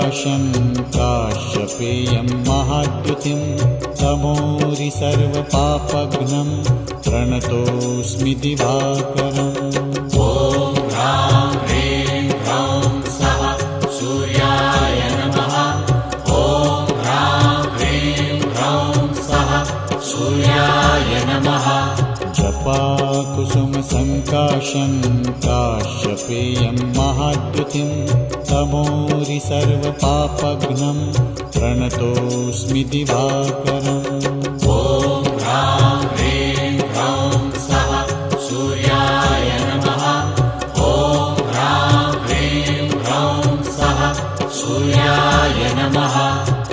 सङ्काशं काश्यपेयं महाद्युतिं तमोरि सर्वपापघ्नं प्रणतोऽस्मि दिवाकरम्। ॐ ह्रां ह्रीं ह्रौं सः सूर्याय नमः। ॐ ह्रां ह्रीं ह्रौं सः सूर्याय नमः। जपाकुसुमसङ्काशं काश्यपेयं महाद्युतिं तमोरि सर्वपापघ्नं प्रणतोऽस्मि दिवाकरम्।